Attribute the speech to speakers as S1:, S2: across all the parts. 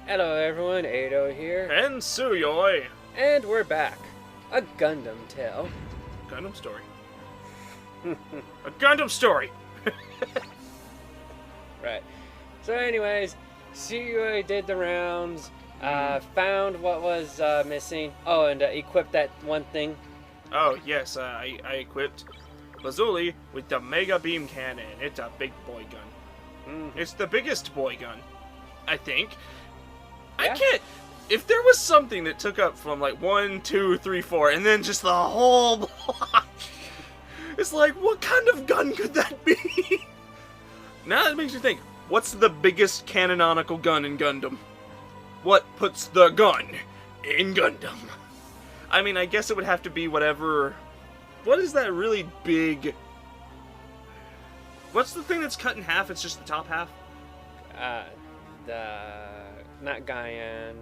S1: Hello everyone, Ado here.
S2: And Tsuyoi.
S1: And we're back. A Gundam tale.
S2: Gundam story. A Gundam story!
S1: Right. So anyways, Tsuyoi did the rounds, found what was missing. Oh, and equipped that one thing.
S2: Oh, yes, I equipped Lazuli with the Mega Beam Cannon. It's a big boy gun. It's the biggest boy gun, I think.
S1: Yeah.
S2: I can't... If there was something that took up from like 1, 2, 3, 4, and then just the whole block, it's like, what kind of gun could that be? Now that makes you think, what's the biggest canonical gun in Gundam? What puts the gun in Gundam? I mean, I guess it would have to be whatever... What is that really big... What's the thing that's cut in half? It's just the top half?
S1: Not Gaian.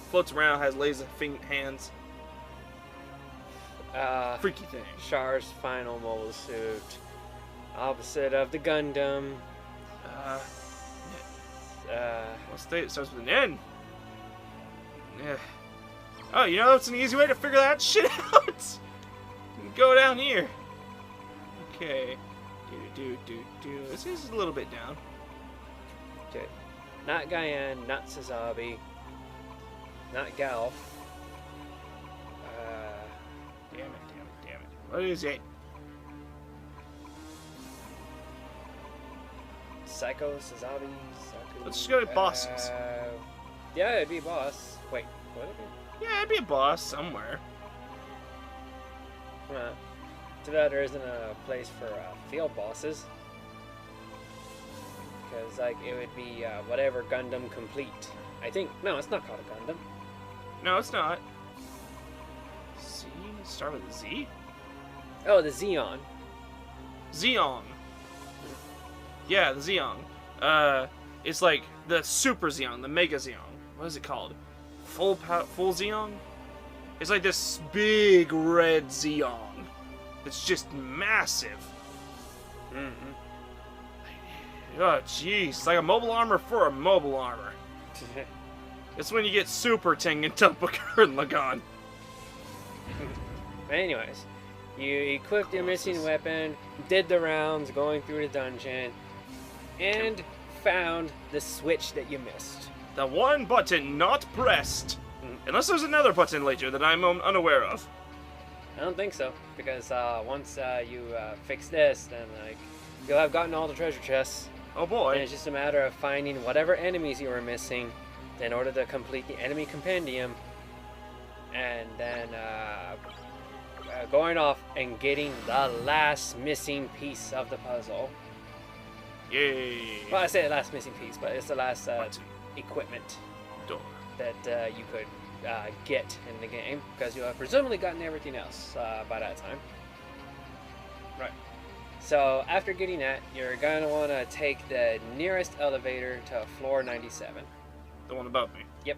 S2: Floats around, has laser hands. Freaky thing.
S1: Char's final mobile suit. Opposite of the Gundam.
S2: What's the... It starts with an N. Yeah. Oh, you know, it's an easy way to figure that shit out. Go down here. Okay. This is a little bit down.
S1: Okay. Not Gaian, not Sazabi, not Gal.
S2: Damn it. What is it?
S1: Psycho, Sazabi, Saku.
S2: Let's just go to bosses.
S1: Yeah, it'd be a boss. Wait, would it be?
S2: Yeah, it'd be a boss somewhere.
S1: Too bad there isn't a place for field bosses. Because, like, it would be whatever Gundam Complete. I think. No, it's not called a Gundam.
S2: No, it's not. Z? Start with a Z?
S1: Oh, the Zeon.
S2: Zeong. Yeah, the Zeong. It's like the Super Zeong, the Mega Zeong. What is it called? Full Zeong? It's like this big red Zeong. It's just massive. Oh, jeez. It's like a mobile armor for a mobile armor. It's when you get Super Tengen Toppaker and Lagan.
S1: Anyways, you equipped your missing weapon, did the rounds, going through the dungeon, and found the switch that you missed.
S2: The one button not pressed. Unless there's another button later that I'm unaware of.
S1: I don't think so, because once you fix this, then like you'll have gotten all the treasure chests.
S2: Oh boy.
S1: And it's just a matter of finding whatever enemies you were missing in order to complete the enemy compendium, and then going off and getting the last missing piece of the puzzle.
S2: Yay.
S1: Well, I say the last missing piece, but it's the last equipment
S2: door
S1: that you could get in the game, because you have presumably gotten everything else by that time. Right. So after getting that, you're going to want to take the nearest elevator to floor 97.
S2: The one above me.
S1: Yep.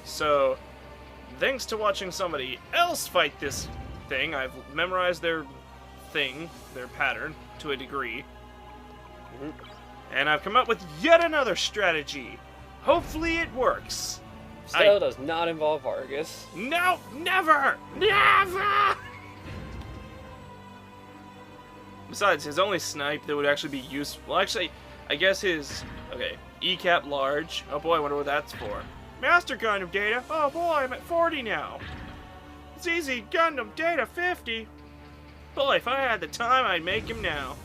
S2: So, thanks to watching somebody else fight this thing, I've memorized their pattern, to a degree. And I've come up with yet another strategy. Hopefully it works.
S1: Still does not involve Vargas.
S2: No, never! Never! Besides, his only snipe that would actually be useful... Well, actually, I guess his... Okay, E-cap large. Oh boy, I wonder what that's for. Master Gundam data. Oh boy, I'm at 40 now. ZZ Gundam data 50. Boy, if I had the time, I'd make him now.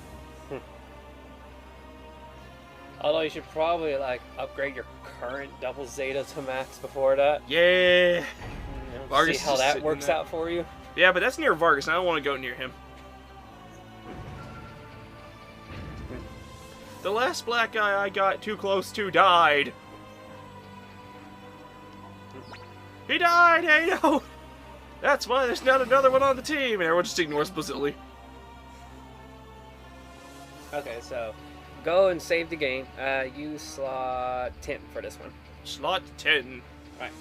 S1: Although you should probably like upgrade your current double Zeta to max before that.
S2: Yeah.
S1: See how that works out for you.
S2: Yeah, but that's near Vargas, and I don't want to go near him. The last black guy I got too close to died. He died, Ado! That's why there's not another one on the team, and everyone just ignores Bazilli.
S1: Okay, so go and save the game. Use slot 10 for this one.
S2: Slot 10.
S1: Right.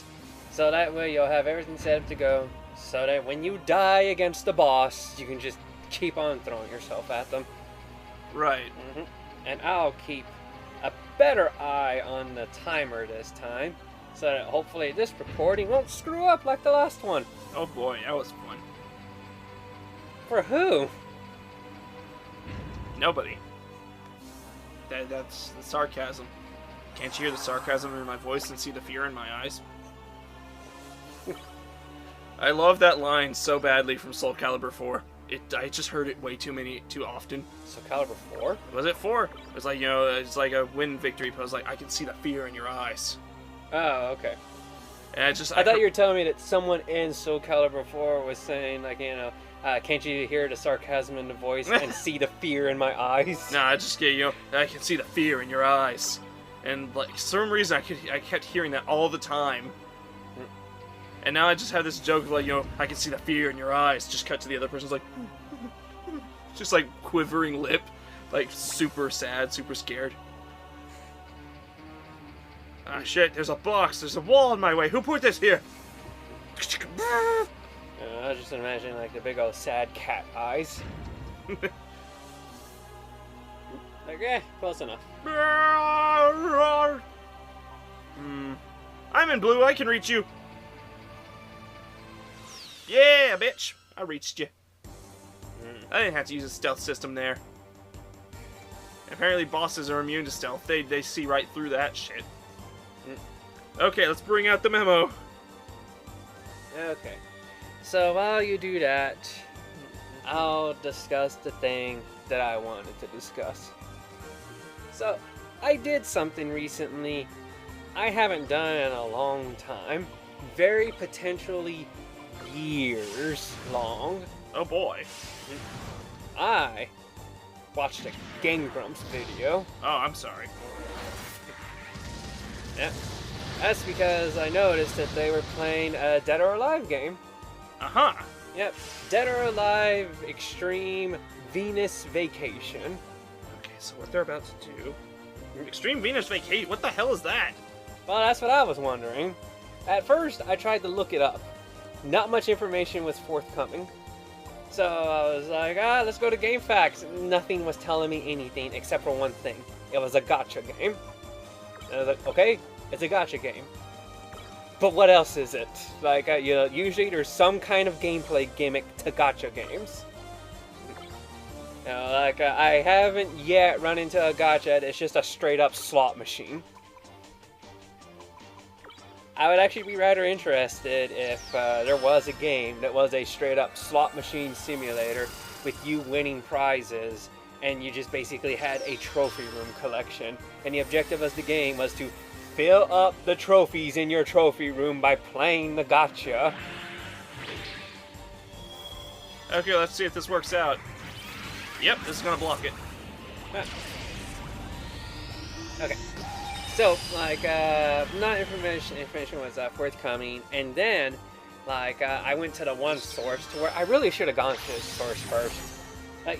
S1: So that way you'll have everything set up to go, so that when you die against the boss, you can just keep on throwing yourself at them.
S2: Right.
S1: And I'll keep a better eye on the timer this time, so that hopefully this recording won't screw up like the last one.
S2: Oh boy, that was fun.
S1: For who?
S2: Nobody. That's the sarcasm. Can't you hear the sarcasm in my voice and see the fear in my eyes? I love that line so badly from Soul Calibur 4. I just heard it way too often.
S1: Soul Calibur 4?
S2: Was it 4? It was like, you know, it's like a win victory pose, like, I can see the fear in your eyes.
S1: Oh, okay.
S2: And I
S1: thought you were telling me that someone in Soul Calibur 4 was saying, like, you know, can't you hear the sarcasm in the voice and see the fear in my eyes?
S2: Nah, I just get, you know, I can see the fear in your eyes. And, like, for some reason, I kept hearing that all the time. And now I just have this joke of, like, you know, I can see the fear in your eyes. Just cut to the other person's like, just like quivering lip, like super sad, super scared. Ah, shit, there's a box, there's a wall in my way. Who put this here?
S1: I just imagine, like, the big old sad cat eyes. Like, close enough.
S2: I'm in blue, I can reach you. Yeah, bitch! I reached you. I didn't have to use a stealth system there. Apparently bosses are immune to stealth. They see right through that shit. Okay, let's bring out the memo.
S1: Okay. So while you do that, I'll discuss the thing that I wanted to discuss. So, I did something recently I haven't done in a long time. Very potentially years long.
S2: Oh boy.
S1: I watched a Game Grumps video.
S2: Oh, I'm sorry.
S1: Yeah. That's because I noticed that they were playing a Dead or Alive game.
S2: Uh-huh.
S1: Yep. Dead or Alive Extreme Venus Vacation.
S2: Okay, so what they're about to do... Extreme Venus Vacation? What the hell is that?
S1: Well, that's what I was wondering. At first, I tried to look it up. Not much information was forthcoming. So I was like, let's go to GameFAQs. Nothing was telling me anything except for one thing. It was a gacha game. And I was like, okay, it's a gacha game. But what else is it? Like, you know, usually there's some kind of gameplay gimmick to gacha games. You know, like, I haven't yet run into a gacha that's just a straight up slot machine. I would actually be rather interested if there was a game that was a straight-up slot machine simulator with you winning prizes, and you just basically had a trophy room collection. And the objective of the game was to fill up the trophies in your trophy room by playing the gacha.
S2: Okay, let's see if this works out. Yep, this is gonna block it.
S1: Okay. So, like, not information was forthcoming, and then, like, I went to the one source to where I really should have gone to this source first.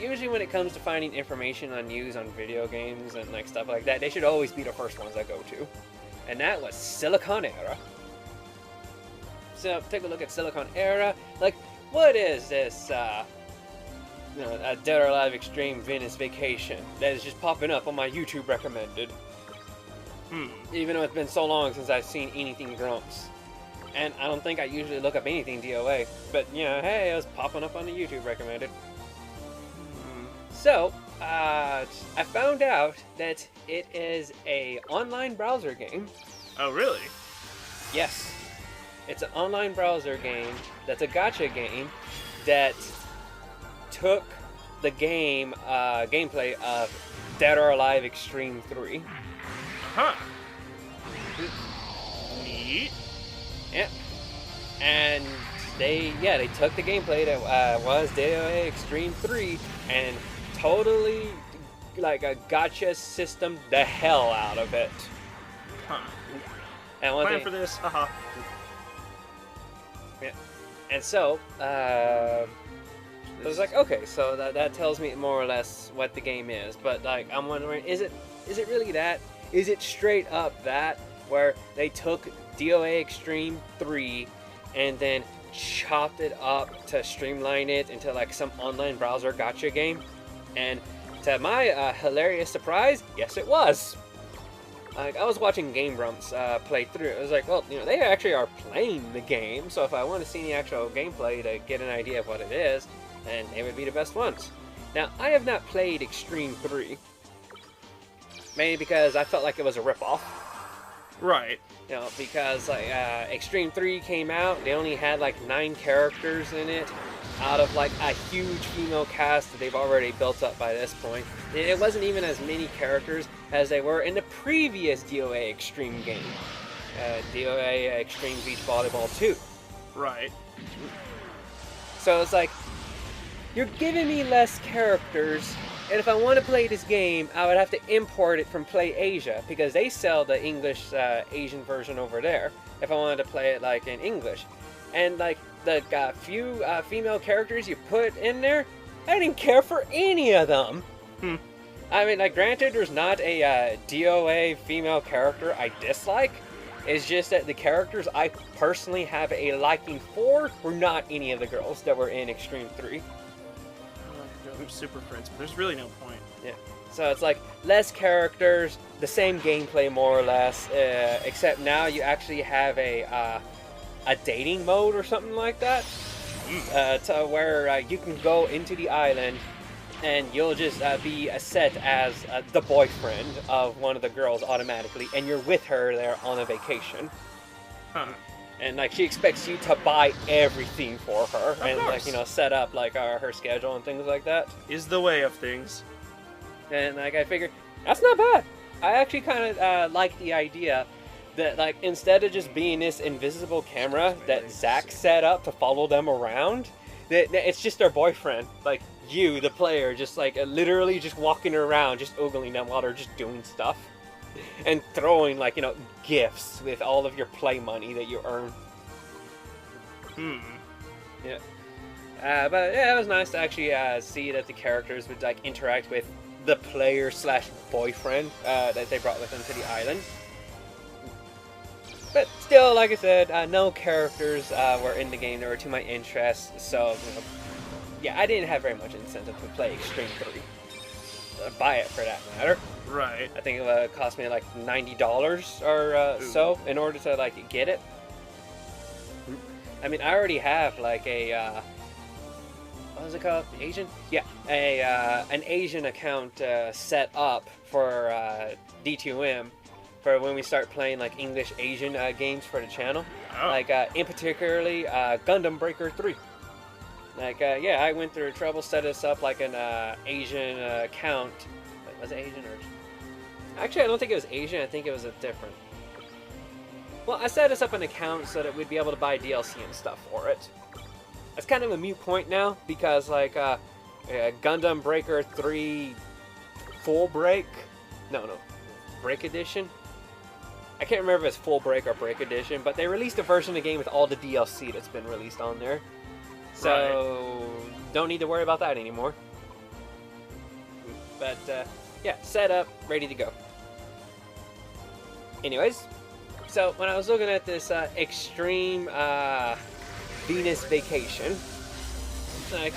S1: Usually when it comes to finding information on news on video games and, like, stuff like that, they should always be the first ones I go to. And that was Silicon Era. So, take a look at Silicon Era. Like, what is this, you know, a Dead or Alive Extreme Venus Vacation that is just popping up on my YouTube recommended? Even though it's been so long since I've seen anything Grumps. And I don't think I usually look up anything DOA. But, you know, hey, it was popping up on the YouTube recommended. So, I found out that it is a online browser game.
S2: Oh, really?
S1: Yes. It's an online browser game that's a gacha game that took the game, gameplay of Dead or Alive Extreme 3.
S2: Huh. Neat.
S1: Yeah. And they took the gameplay that was D2M Extreme 3 and totally, like, a gacha system the hell out of it.
S2: Huh.
S1: And one
S2: Plan
S1: thing,
S2: for this, haha.
S1: Yeah. And so, I was like, okay, so that tells me more or less what the game is. But, like, I'm wondering, is it really that? Is it straight up that, where they took DOA Extreme 3 and then chopped it up to streamline it into like some online browser gotcha game. And to my hilarious surprise, yes, it was. Like, I was watching Game Grumps play through it. I was like, well, you know, they actually are playing the game, so if I want to see the actual gameplay to get an idea of what it is, then they would be the best ones. Now, I have not played Xtreme 3, mainly because I felt like it was a ripoff.
S2: Right.
S1: You know, because like Xtreme 3 came out, they only had like 9 characters in it, out of like a huge female cast that they've already built up by this point. It wasn't even as many characters as they were in the previous DOA Xtreme game, DOA Xtreme Beach Volleyball 2.
S2: Right.
S1: So it's like, you're giving me less characters, and if I want to play this game, I would have to import it from Play Asia, because they sell the English Asian version over there, if I wanted to play it like in English. And like, the few female characters you put in there, I didn't care for any of them. I mean, like, granted, there's not a DOA female character I dislike. It's just that the characters I personally have a liking for were not any of the girls that were in Xtreme 3.
S2: Super Friends, but there's really no point.
S1: Yeah. So it's like, less characters, the same gameplay more or less, except now you actually have a dating mode or something like that, to where you can go into the island and you'll just be set as the boyfriend of one of the girls automatically, and you're with her there on a vacation. And like, she expects you to buy everything for her, and like, you know, set up like her schedule and things like that.
S2: Is the way of things.
S1: And like, I figured that's not bad. I actually kind of like the idea that, like, instead of just being this invisible camera that Zack set up to follow them around, that it's just their boyfriend, like you, the player, just like literally just walking around, just ogling them while they're just doing stuff. And throwing, like, you know, gifts with all of your play money that you earn. Yeah. But yeah, it was nice to actually see that the characters would like interact with the player / boyfriend that they brought with them to the island. But still, like I said, no characters were in the game that were to my interest. So, you know, yeah, I didn't have very much incentive to play Xtreme 3. Buy it for that matter.
S2: Right.
S1: I think it cost me like $90 or so in order to like get it. I mean, I already have like a what was it called? Asian? Yeah, an Asian account set up for D2M for when we start playing like English Asian games for the channel. Oh. Like in particularly Gundam Breaker 3. Like, yeah, I went through trouble, set us up like an Asian account. Wait, was it Asian or... Actually, I don't think it was Asian. I think it was a different... Well, I set us up an account so that we'd be able to buy DLC and stuff for it. It's kind of a moot point now, because, like, Gundam Breaker 3 Full Break... No, Break Edition? I can't remember if it's Full Break or Break Edition, but they released a version of the game with all the DLC that's been released on there. So, don't need to worry about that anymore. But, yeah, set up, ready to go. Anyways, so when I was looking at this Xtreme Venus Vacation, like,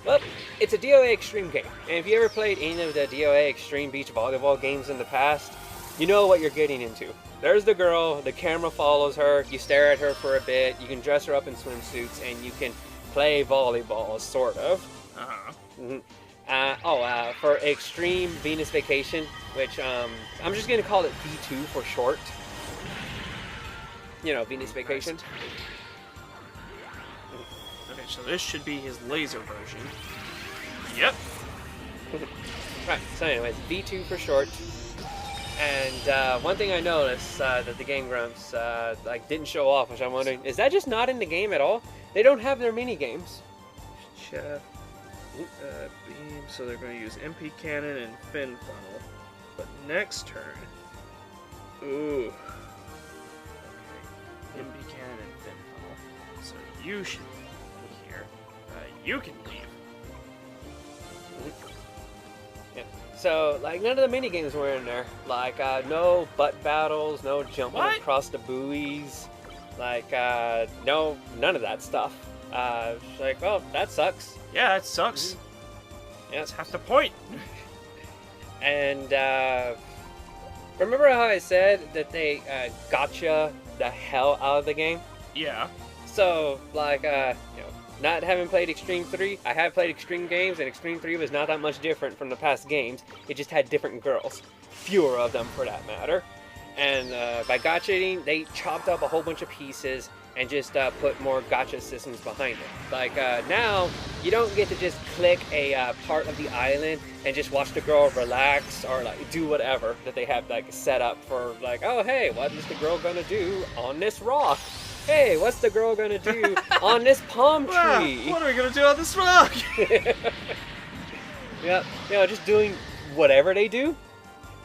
S1: well, it's a DOA Xtreme game. And if you ever played any of the DOA Xtreme Beach Volleyball games in the past, you know what you're getting into. There's the girl, the camera follows her, you stare at her for a bit, you can dress her up in swimsuits, and you can play volleyball, sort of. For Xtreme Venus Vacation, which, I'm just gonna call it V2 for short. You know, Venus Vacation.
S2: Okay, so this should be his laser version. Yep.
S1: Right, so anyways, V2 for short. And one thing I noticed that the Game Grumps like didn't show off, which I'm wondering, is that just not in the game at all? They don't have their mini games.
S2: Chef, beam. So they're going to use MP cannon and fin funnel. But next turn, ooh. Okay, MP cannon and fin funnel. So you should be here. You can leave.
S1: So, like, none of the mini games were in there. Like, no butt battles, no jumping across the buoys. Like, no, none of that stuff. It's like, well, that sucks.
S2: Yeah, it sucks.
S1: Yeah.
S2: That's half the point.
S1: And, remember how I said that they, gotcha the hell out of the game?
S2: Yeah.
S1: So, like, you know, not having played Xtreme 3, I have played Xtreme games, and Xtreme 3 was not that much different from the past games. It just had different girls. Fewer of them, for that matter. And by gotchaing, they chopped up a whole bunch of pieces and just put more gotcha systems behind it. Like, now, you don't get to just click a part of the island and just watch the girl relax or, like, do whatever that they have, like, set up for, like, oh, hey, what is the girl gonna do on this rock? Hey, what's the girl gonna do on this palm tree?
S2: What are we gonna do on this rock?
S1: Yeah, you know, just doing whatever they do.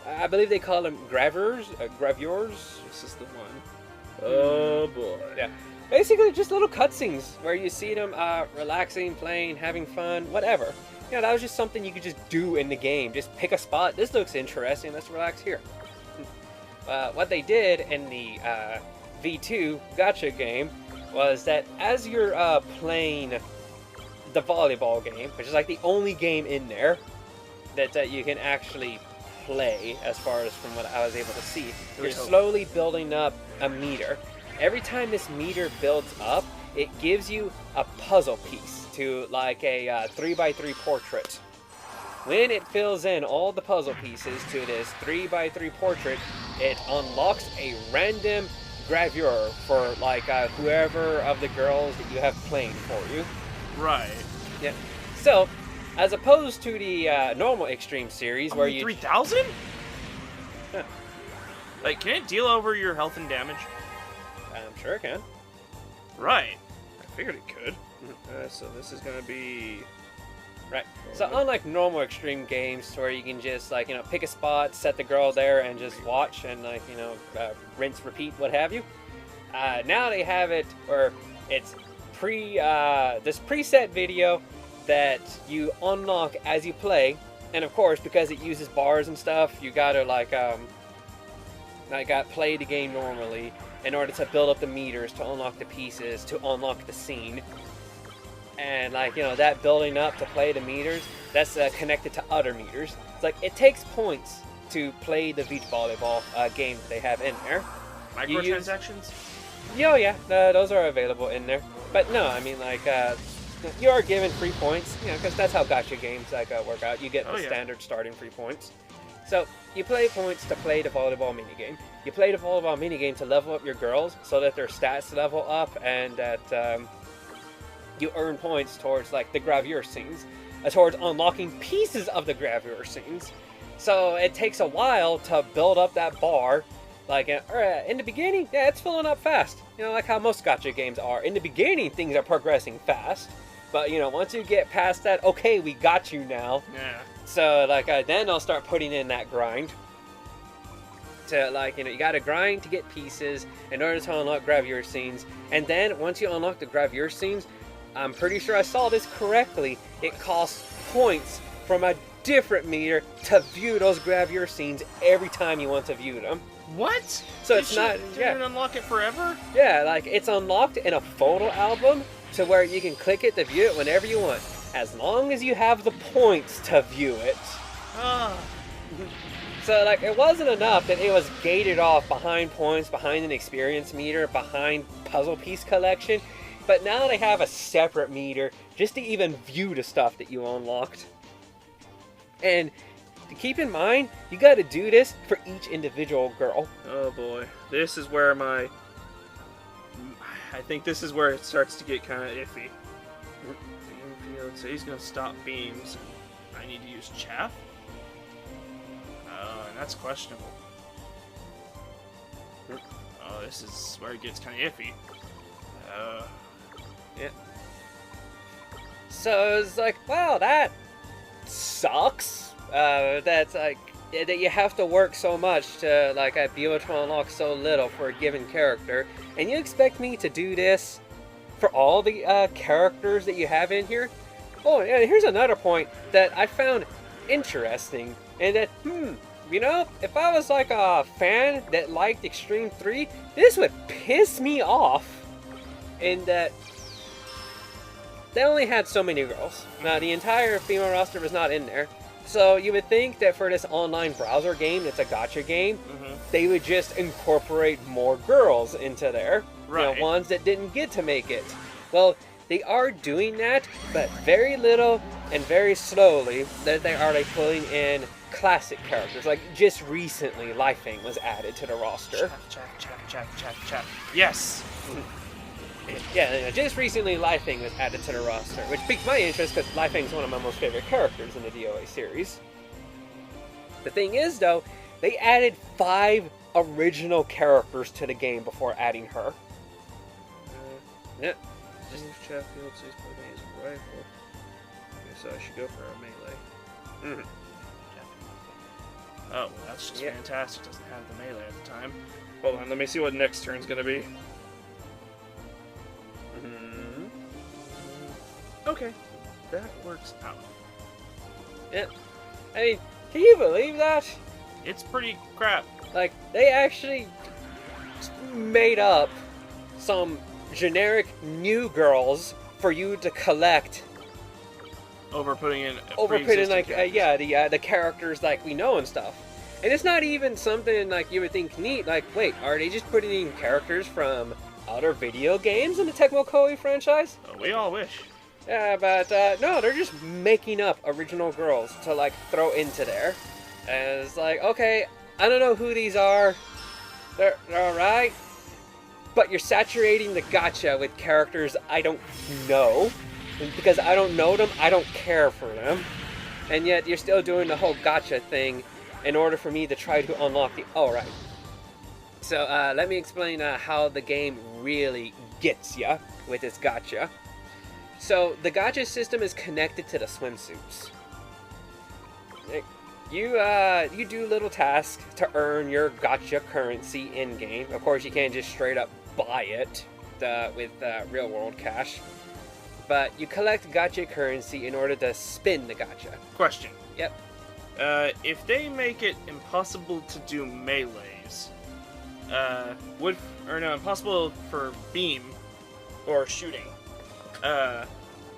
S1: I believe they call them gravures.
S2: This is the one. Oh boy.
S1: Yeah. Basically, just little cutscenes where you see them relaxing, playing, having fun, whatever. You know, that was just something you could just do in the game. Just pick a spot. This looks interesting. Let's relax here. What they did in the V2 Gotcha game was that as you're playing the volleyball game, which is like the only game in there that you can actually play as far as from what I was able to see, you're slowly building up a meter. Every time this meter builds up, it gives you a puzzle piece to like a 3x3 portrait. When it fills in all the puzzle pieces to this 3x3 portrait, it unlocks a random gravure for like whoever of the girls that you have playing for you.
S2: Right.
S1: Yeah. So, as opposed to the normal Xtreme series where you
S2: 3,000?
S1: Huh.
S2: Like, can it deal over your health and damage?
S1: I'm sure it can.
S2: Right. I figured it could. So this is gonna be
S1: right. So unlike normal Xtreme games where you can just like, you know, pick a spot, set the girl there, and just watch and like, you know, rinse, repeat, what have you. Now they have it where it's this preset video that you unlock as you play, and of course because it uses bars and stuff, you gotta like play the game normally in order to build up the meters, to unlock the pieces, to unlock the scene. And like, you know, that building up to play the meters, that's connected to other meters. It's like, it takes points to play the beach volleyball game that they have in there.
S2: Microtransactions?
S1: Yeah, those are available in there. But no, I mean, like, you are given free points, you know, because that's how gotcha games like work out. You get the standard starting free points. So, you play points to play the volleyball minigame. You play the volleyball minigame to level up your girls so that their stats level up and that you earn points towards like the gravure scenes, towards unlocking pieces of the gravure scenes. So it takes a while to build up that bar. Like in the beginning, yeah, it's filling up fast. You know, like how most gotcha games are. In the beginning, things are progressing fast. But, you know, once you get past that, okay, we got you now.
S2: Yeah.
S1: So, like, then I'll start putting in that grind. To, like, you know, you gotta grind to get pieces in order to unlock gravure scenes. And then, once you unlock the gravure scenes, I'm pretty sure I saw this correctly, it costs points from a different meter to view those gravure scenes every time you want to view them.
S2: What?
S1: So it's not, yeah.
S2: Did it unlock it forever?
S1: Yeah, like, it's unlocked in a photo album to where you can click it to view it whenever you want, as long as you have the points to view it. So, like, it wasn't enough that it was gated off behind points, behind an experience meter, behind puzzle piece collection, but now they have a separate meter just to even view the stuff that you unlocked. And to keep in mind, you gotta do this for each individual girl.
S2: Oh boy, this is where I think this is where it starts to get kind of iffy. Beam field, so he's gonna stop beams. I need to use chaff? And that's questionable. Oh, this is where it gets kind of iffy.
S1: Yeah. So it's like, wow, that sucks. That's like, that you have to work so much to like be able to unlock so little for a given character, and you expect me to do this for all the characters that you have in here? Oh, and here's another point that I found interesting, and that you know, if I was like a fan that liked Xtreme 3, this would piss me off in that they only had so many girls. Now, the entire female roster was not in there. So you would think that for this online browser game, it's a gacha game, they would just incorporate more girls into there.
S2: Right.
S1: You know, ones that didn't get to make it. Well, they are doing that, but very little and very slowly. That they are like pulling in classic characters. Like just recently, Lifeng was added to the roster.
S2: Chap. Yes.
S1: Yeah, just recently Lifeng was added to the roster, which piqued my interest because Lifeng's one of my most favorite characters in the DOA series. The thing is, though, they added 5 original characters to the game before adding her. Yeah.
S2: Just Chatfield says playing his rifle. So I should go for a melee. Oh, well, that's just fantastic. Doesn't have the melee at the time. Hold on, let me see what next turn's gonna be. Okay, that works out.
S1: Yeah. I mean, can you believe that?
S2: It's pretty crap.
S1: Like, they actually made up some generic new girls for you to collect.
S2: Putting in
S1: like
S2: characters.
S1: The characters like we know and stuff. And it's not even something like you would think neat. Like, wait, are they just putting in characters from other video games in the Tecmo Koei franchise?
S2: Oh, we all wish.
S1: Yeah, but no, they're just making up original girls to like throw into there. And it's like, okay, I don't know who these are. They're alright. But you're saturating the gacha with characters I don't know. And because I don't know them, I don't care for them. And yet you're still doing the whole gacha thing in order for me to try to unlock the... Alright. So let me explain how the game really gets ya with this gacha. So the gacha system is connected to the swimsuits. You do little tasks to earn your gacha currency in-game. Of course, you can't just straight up buy it with real-world cash. But you collect gacha currency in order to spin the gacha.
S2: Question.
S1: Yep.
S2: If they make it impossible to do melees, impossible for beam or shooting,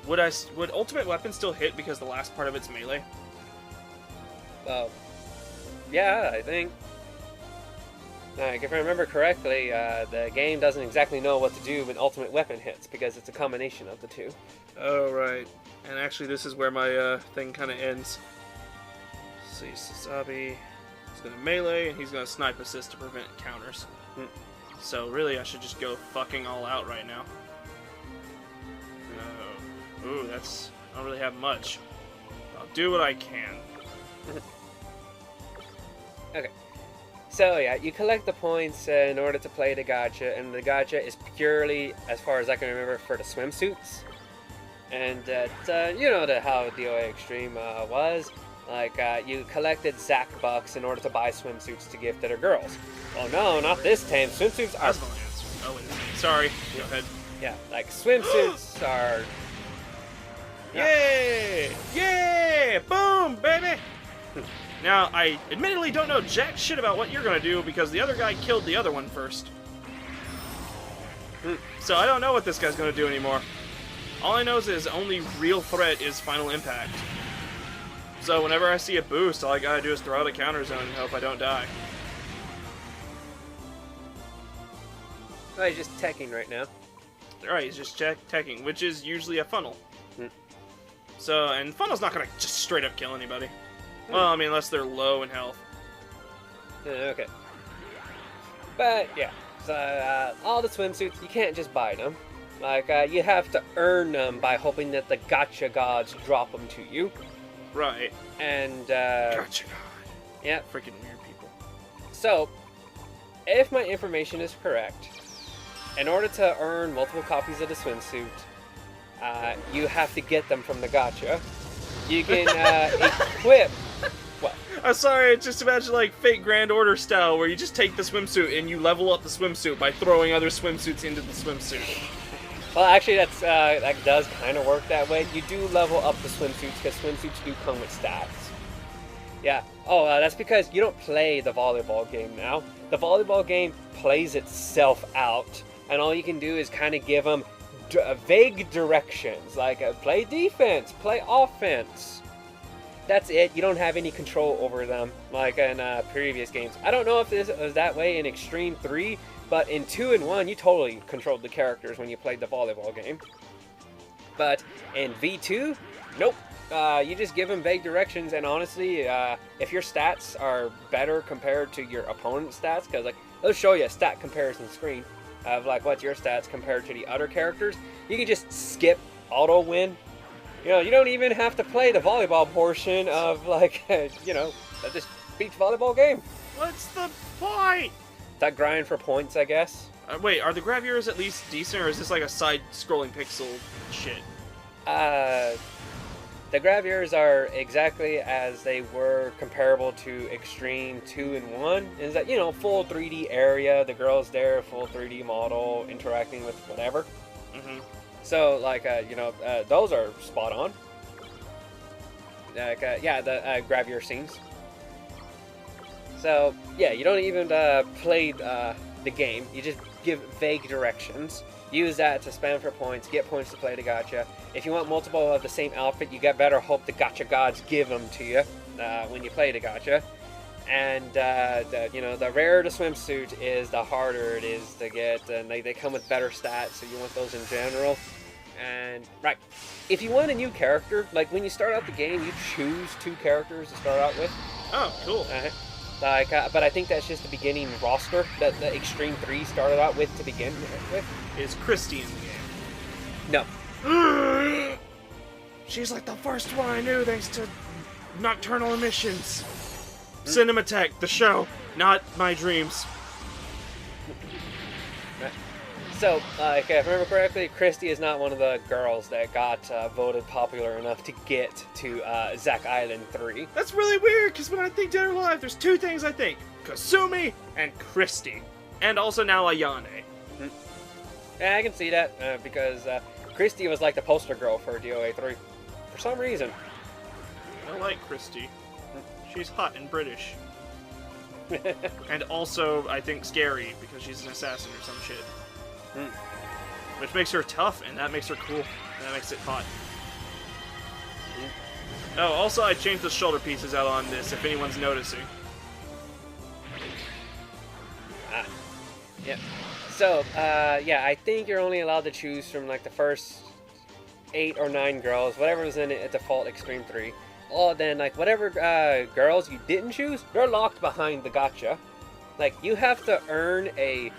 S2: would ultimate weapon still hit because the last part of it's melee?
S1: Yeah, I think. If I remember correctly, the game doesn't exactly know what to do when ultimate weapon hits because it's a combination of the two.
S2: Oh, right. And actually, this is where my thing kind of ends. See, Sazabi is going to melee, and he's going to snipe assist to prevent counters. So really, I should just go fucking all out right now. Ooh, I don't really have much. I'll do what I can.
S1: Okay. So yeah, you collect the points in order to play the gacha, and the gacha is purely, as far as I can remember, for the swimsuits. And you know how DOA Xtreme was. Like, you collected Zack bucks in order to buy swimsuits to give to the girls. Oh no, not this time. Swimsuits are...
S2: That's my answer. Oh, wait. Sorry. Go ahead.
S1: Yeah, like, swimsuits are...
S2: Yay! Yay! Boom, baby! Now, I admittedly don't know jack shit about what you're gonna do because the other guy killed the other one first. So I don't know what this guy's gonna do anymore. All I know is his only real threat is final impact. So whenever I see a boost, all I gotta do is throw out a counter zone and hope I don't die.
S1: Oh, he's just teching right now.
S2: Alright, he's just teching, which is usually a funnel. So, and funnel's not gonna just straight up kill anybody. Well, I mean, unless they're low in health.
S1: Okay. But, yeah. So, all the swimsuits, you can't just buy them. Like, you have to earn them by hoping that the gacha gods drop them to you.
S2: Right.
S1: And,
S2: Gacha god.
S1: Yeah.
S2: Freaking weird people.
S1: So, if my information is correct, in order to earn multiple copies of the swimsuit, you have to get them from the gacha. You can equip... What?
S2: I'm sorry, just imagine like Fate Grand Order style, where you just take the swimsuit and you level up the swimsuit by throwing other swimsuits into the swimsuit.
S1: Well, actually, that does kind of work that way. You do level up the swimsuits because swimsuits do come with stats. Yeah. Oh, that's because you don't play the volleyball game now. The volleyball game plays itself out, and all you can do is kind of give them vague directions, like play defense, play offense. That's it. You don't have any control over them, like in previous games. I don't know if this was that way in Xtreme 3, but in 2 and 1, you totally controlled the characters when you played the volleyball game. But in V2, nope. You just give them vague directions, and honestly, if your stats are better compared to your opponent's stats, because like they'll show you a stat comparison screen of like what's your stats compared to the other characters, you can just skip auto win. You know, you don't even have to play the volleyball portion of like this beach volleyball game.
S2: What's the point?
S1: That grind for points, I guess.
S2: Wait, are the graviers at least decent, or is this like a side-scrolling pixel shit?
S1: The graviers are exactly as they were comparable to Xtreme 2 and 1. Is that, full 3D area, the girl's there, full 3D model, interacting with whatever.
S2: Mm-hmm.
S1: So, like, those are spot on. Like, the gravier scenes. So, yeah, you don't even play the game. You just give vague directions. Use that to spam for points, get points to play the gacha. If you want multiple of the same outfit, you got better hope the gacha gods give them to you when you play the gacha. And the rarer the swimsuit is, the harder it is to get, and they come with better stats, so you want those in general. And right, if you want a new character, like when you start out the game, you choose 2 characters to start out with.
S2: Oh, cool.
S1: But I think that's just the beginning roster that the Xtreme 3 started out with to begin with.
S2: Is Christy in the game?
S1: No.
S2: She's like the first one I knew thanks to Nocturnal Emissions. Cinematech, the show, not my dreams.
S1: So, if I remember correctly, Christy is not one of the girls that got voted popular enough to get to Zack Island 3.
S2: That's really weird, because when I think Dead or Alive, there's 2 things I think. Kasumi and Christy. And also now Ayane.
S1: Yeah, I can see that, because Christy was like the poster girl for DOA 3. For some reason.
S2: I like Christy. She's hot and British. And also, I think, scary, because she's an assassin or some shit. Which makes her tough, and that makes her cool. And that makes it hot. Oh, also I changed the shoulder pieces out on this, if anyone's noticing.
S1: Yeah. So, I think you're only allowed to choose from like the first 8 or 9 girls, whatever was in it at default Xtreme 3. Oh, then like whatever girls you didn't choose, they're locked behind the gacha. Like you have to earn a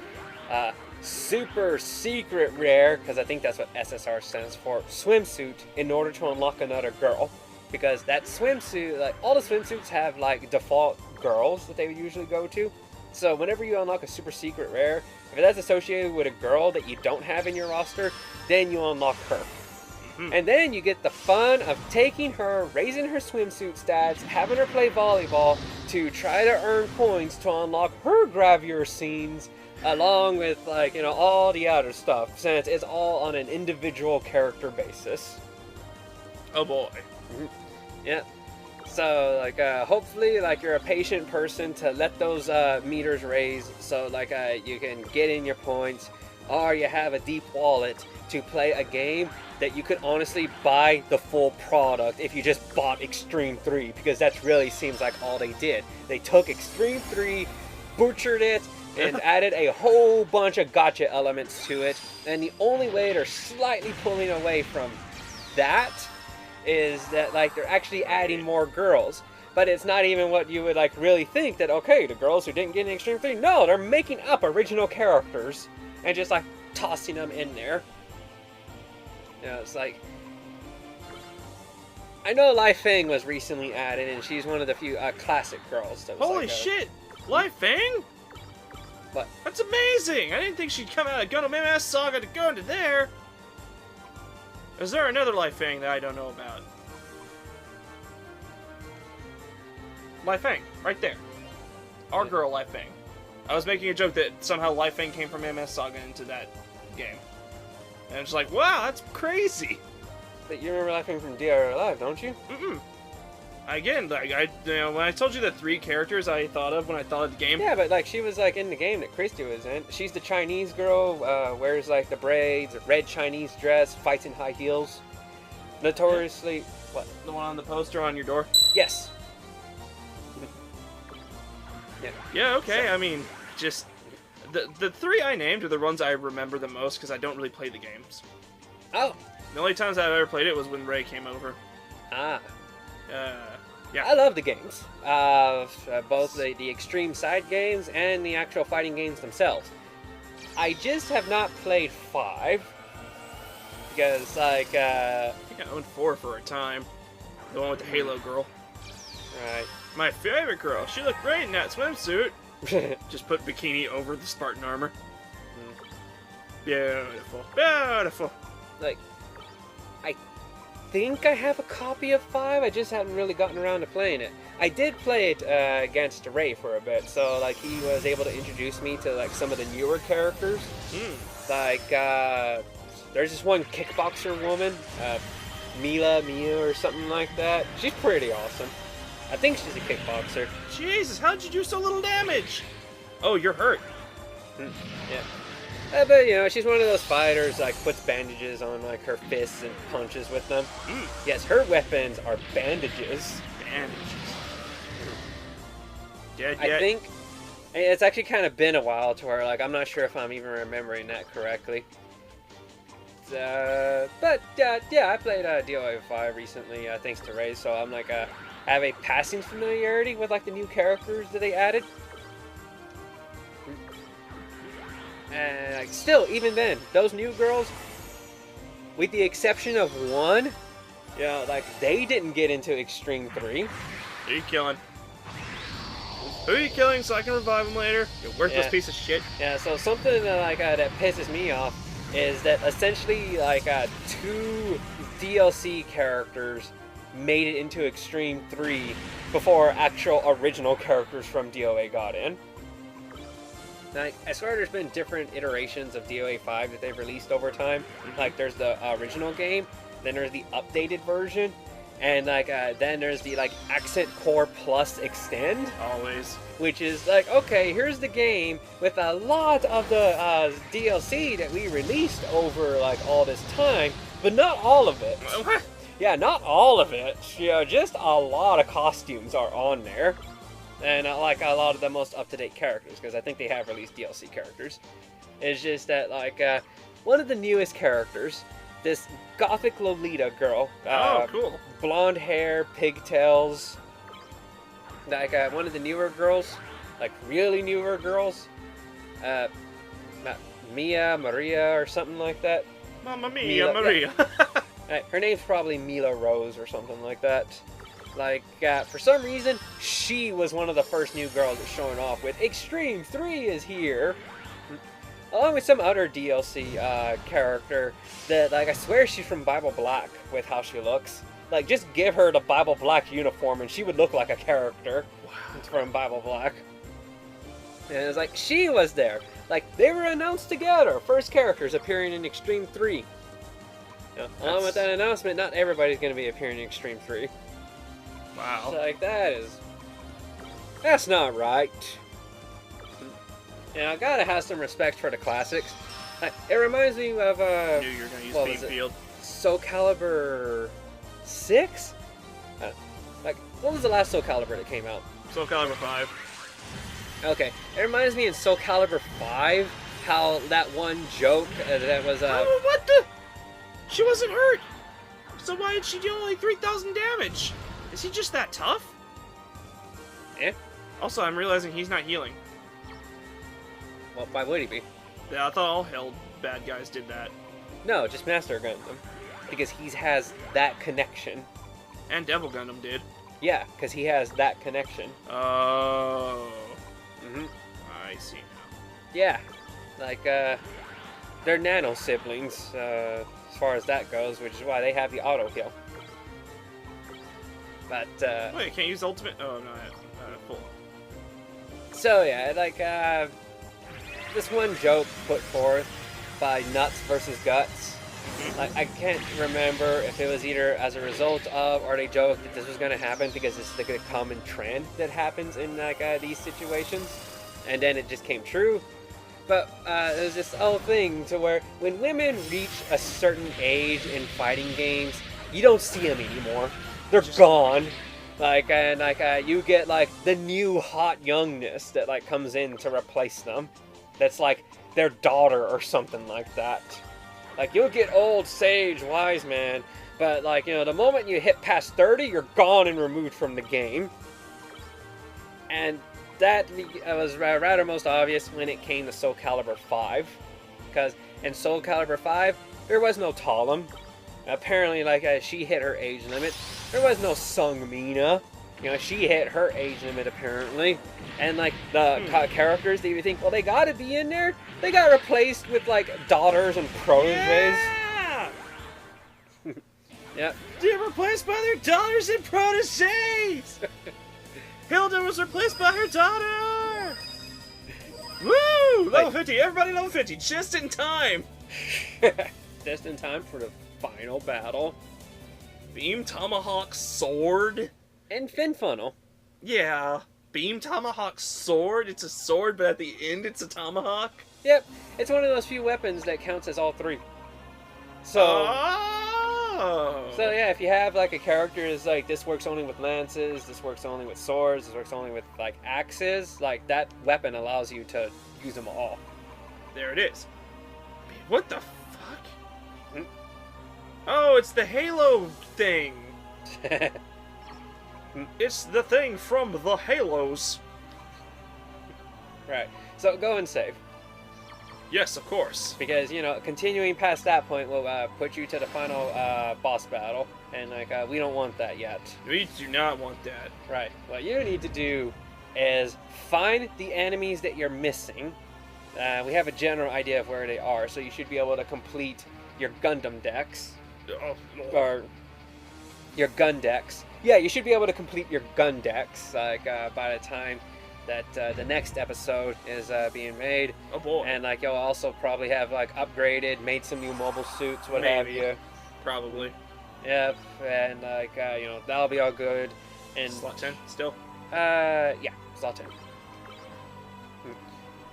S1: super secret rare, because I think that's what SSR stands for, swimsuit in order to unlock another girl. Because that swimsuit, like all the swimsuits have like default girls that they would usually go to. So whenever you unlock a super secret rare, if that's associated with a girl that you don't have in your roster, then you unlock her. And then you get the fun of taking her, raising her swimsuit stats, having her play volleyball to try to earn points to unlock her gravier scenes, along with like, all the other stuff, since it's all on an individual character basis.
S2: Oh boy.
S1: Yeah. So like hopefully like you're a patient person to let those meters raise, so like you can get in your points, or you have a deep wallet to play a game that you could honestly buy the full product if you just bought Xtreme 3, because that really seems like all they did. They took Xtreme 3, butchered it, and added a whole bunch of gacha elements to it, and the only way they're slightly pulling away from that is that like they're actually adding more girls. But it's not even what you would like really think, that okay, the girls who didn't get in Xtreme 3, no, they're making up original characters and just like tossing them in there. It's like, I know Lai Feng was recently added, and she's one of the few classic girls. That was
S2: holy shit! Lai Feng?
S1: What?
S2: That's amazing! I didn't think she'd come out of Gundam Saga to go into there! Is there another Lai Feng that I don't know about? Lai Feng, right there. Our girl Lai Feng. I was making a joke that somehow Lai Feng came from MS Saga into that game. And I'm just like, wow, that's crazy!
S1: But you remember Lai Feng from D2M Live, don't you?
S2: Mm-mm. Again, like when I told you the 3 characters I thought of when I thought of the game.
S1: Yeah, but like she was like in the game that Christy was in. She's the Chinese girl, wears like the braids, a red Chinese dress, fights in high heels. Notoriously, what?
S2: The one on the poster on your door.
S1: Yes. Yeah.
S2: Yeah. Okay.
S1: So.
S2: I mean, just the 3 I named are the ones I remember the most because I don't really play the games.
S1: Oh.
S2: The only times I've ever played it was when Ray came over.
S1: Ah.
S2: Yeah.
S1: I love the games. Both the Xtreme side games and the actual fighting games themselves. I just have not played 5. Because, like,
S2: I think I owned 4 for a time. The one with the Halo girl.
S1: Right.
S2: My favorite girl. She looked great in that swimsuit. Just put bikini over the Spartan armor. Beautiful. Beautiful.
S1: Like, I think I have a copy of 5. I just hadn't really gotten around to playing it. I did play it against Ray for a bit, so like he was able to introduce me to like some of the newer characters. Like there's this one kickboxer woman, Mia or something like that. She's pretty awesome. I think she's a kickboxer.
S2: Jesus, how'd you do so little damage? Oh, you're hurt.
S1: Yeah. But, you know, she's one of those fighters, like, puts bandages on, like, her fists and punches with them. Yes, her weapons are bandages.
S2: Bandages.
S1: I think it's actually kind of been a while to where, like, I'm not sure if I'm even remembering that correctly. But, yeah, I played DOA 5 recently, thanks to Ray, so I'm, like, have a passing familiarity with, like, the new characters that they added. And like, still, even then, those new girls, with the exception of one, you know, like they didn't get into Xtreme 3.
S2: Who are you killing? Who are you killing so I can revive them later? You worthless piece of shit.
S1: Yeah, so something that pisses me off is that essentially like 2 DLC characters made it into Xtreme 3 before actual original characters from DOA got in. Like, I swear there's been different iterations of DOA 5 that they've released over time. Like, there's the original game, then there's the updated version, and, like, then there's the, like, Accent Core Plus Extend.
S2: Always.
S1: Which is, like, okay, here's the game with a lot of the DLC that we released over, like, all this time, but not all of it.
S2: What?
S1: Yeah, not all of it. You know, just a lot of costumes are on there. And like a lot of the most up-to-date characters, because I think they have released DLC characters. It's just that, like, one of the newest characters, this gothic Lolita girl.
S2: Oh, cool.
S1: Blonde hair, pigtails. Like, one of the newer girls, like, really newer girls. Maria, or something like that.
S2: Mamma Mia, Maria.
S1: Her name's probably Mila Rose, or something like that. Like, for some reason, she was one of the first new girls that's showing off with Xtreme 3 is here. Along with some other DLC character that, like, I swear she's from Bible Black with how she looks. Like, just give her the Bible Black uniform and she would look like a character from Bible Black. And it's like, she was there. Like, they were announced together. First characters appearing in Xtreme 3. You know, along with that announcement, not everybody's going to be appearing in Xtreme 3.
S2: Wow.
S1: It's like, that's not right. And I gotta have some respect for the classics. Like, it reminds me of,
S2: I knew you were gonna use Beamfield.
S1: Soul Calibur 6? Like, what was the last Soul Calibur that came out?
S2: Soul Calibur 5.
S1: Okay, it reminds me in Soul Calibur 5 how that one joke that was,
S2: Oh, what the? She wasn't hurt! So why did she deal like 3,000 damage? Is he just that tough?
S1: Eh?
S2: Also, I'm realizing he's not healing.
S1: Well, why would he be?
S2: Yeah, I thought all hell bad guys did that.
S1: No, just Master Gundam. Because he has that connection.
S2: And Devil Gundam did.
S1: Yeah, because he has that connection.
S2: Oh.
S1: Mm-hmm.
S2: I see now.
S1: Yeah. Like, they're nano siblings, as far as that goes, which is why they have the auto heal. But,
S2: wait, can't use ultimate? Oh, no, full.
S1: So, yeah, like, this one joke put forth by Nuts versus Guts Like, I can't remember if it was either as a result of or they joked that this was going to happen because it's like a common trend that happens in like these situations, and then it just came true. But it was this whole thing to where when women reach a certain age in fighting games, you don't see them anymore. They're just gone. Like, and like you get like the new hot youngness that like comes in to replace them. That's like their daughter or something like that. Like, you'll get old, sage, wise man, but like, you know, the moment you hit past 30, you're gone and removed from the game. And that was rather most obvious when it came to Soul Calibur 5, because in Soul Calibur 5, there was no Talim. Apparently, like, she hit her age limit. There was no Sung Mina. You know, she hit her age limit, apparently. And, like, the characters that you think, well, they gotta be in there, they got replaced with, like, daughters and proteges.
S2: Yeah!
S1: Yep.
S2: They're replaced by their daughters and proteges! Hilda was replaced by her daughter! Woo! Level 50, everybody level 50, just in time!
S1: Just in time for the final battle.
S2: Beam Tomahawk Sword?
S1: And Fin Funnel.
S2: Yeah. Beam Tomahawk Sword? It's a sword, but at the end it's a tomahawk?
S1: Yep. It's one of those few weapons that counts as all three. So...
S2: Oh!
S1: So yeah, if you have like a character is like, this works only with lances, this works only with swords, this works only with like axes, like that weapon allows you to use them all.
S2: There it is. What the fuck? Oh, it's the Halo thing. It's the thing from the Halos.
S1: Right. So go and save.
S2: Yes, of course.
S1: Because, you know, continuing past that point will put you to the final boss battle. And, like, we don't want that yet.
S2: We do not want that.
S1: Right. What you need to do is find the enemies that you're missing. We have a general idea of where they are, so you should be able to complete your Gundam decks. Or your gun decks. Yeah, you should be able to complete your gun decks, like, by the time that the next episode is being made.
S2: Oh boy.
S1: And like you'll also probably have like upgraded, made some new mobile suits, what have you.
S2: Probably.
S1: Yep, and like you know, that'll be all good. And
S2: slot 10 still?
S1: Yeah, slot 10.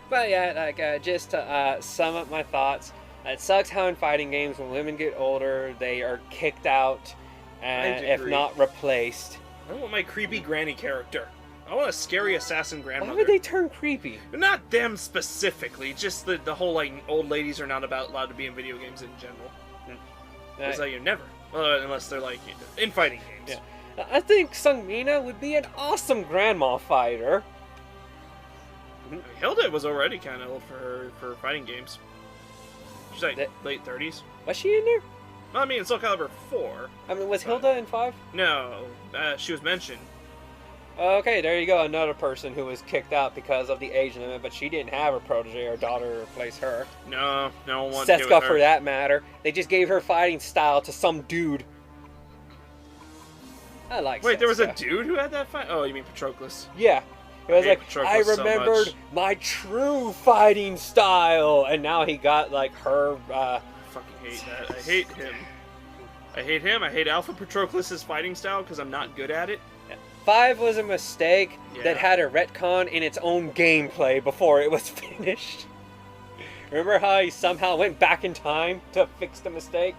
S1: But yeah, like just to sum up my thoughts, it sucks how in fighting games when women get older, they are kicked out, and if not replaced.
S2: I don't want my creepy granny character. I want a scary assassin grandmother.
S1: Why would they turn creepy?
S2: Not them specifically, just the whole, like, old ladies are not allowed to be in video games in general. It's like, you never. Unless they're, like, in fighting games.
S1: Yeah. I think Sung Mina would be an awesome grandma fighter.
S2: Hilda was already kind of old for fighting games. She's like late 30s.
S1: Was she in there?
S2: Well, I mean, in Soul Calibur 4.
S1: I mean, was Hilda in 5?
S2: No, she was mentioned.
S1: Okay, there you go. Another person who was kicked out because of the age limit, but she didn't have her protege or daughter to replace her.
S2: No one wanted to do
S1: Setsuka,
S2: her.
S1: for that matter. They just gave her fighting style to some dude. I like
S2: Wait,
S1: Setsuka.
S2: there was a dude who had that fight? Oh, you mean Patroclus?
S1: Yeah. It was like,
S2: Patroclus
S1: I remembered
S2: so
S1: my true fighting style, and now he got like her.
S2: I fucking hate that. I hate him. I hate him. I hate Alpha Patroclus' fighting style because I'm not good at it.
S1: 5 was a mistake that had a retcon in its own gameplay before it was finished. Remember how he somehow went back in time to fix the mistake?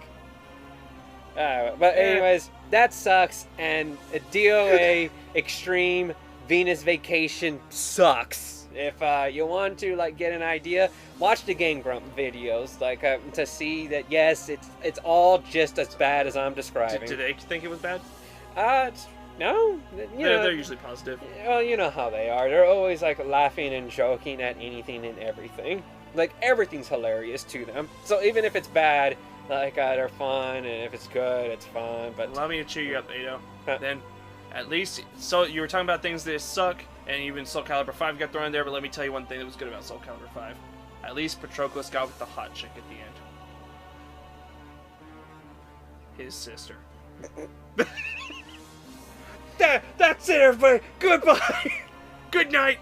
S1: But anyways, that sucks, and DOA Xtreme Venus Vacation sucks. If you want to like get an idea, watch the Game Grump videos, like to see that yes, it's all just as bad as I'm describing.
S2: Did they think it was bad?
S1: No,
S2: They're usually positive.
S1: Well, you know how they are. They're always like laughing and joking at anything and everything. Like everything's hilarious to them. So even if it's bad, like they're fun, and if it's good, it's fun. But
S2: allow me to cheer you up, Ado. Then, at least, so you were talking about things that suck, and even Soul Calibur 5 got thrown in there. But let me tell you one thing that was good about Soul Calibur 5. At least Patroclus got with the hot chick at the end. His sister. That's it, everybody. Goodbye. Good night.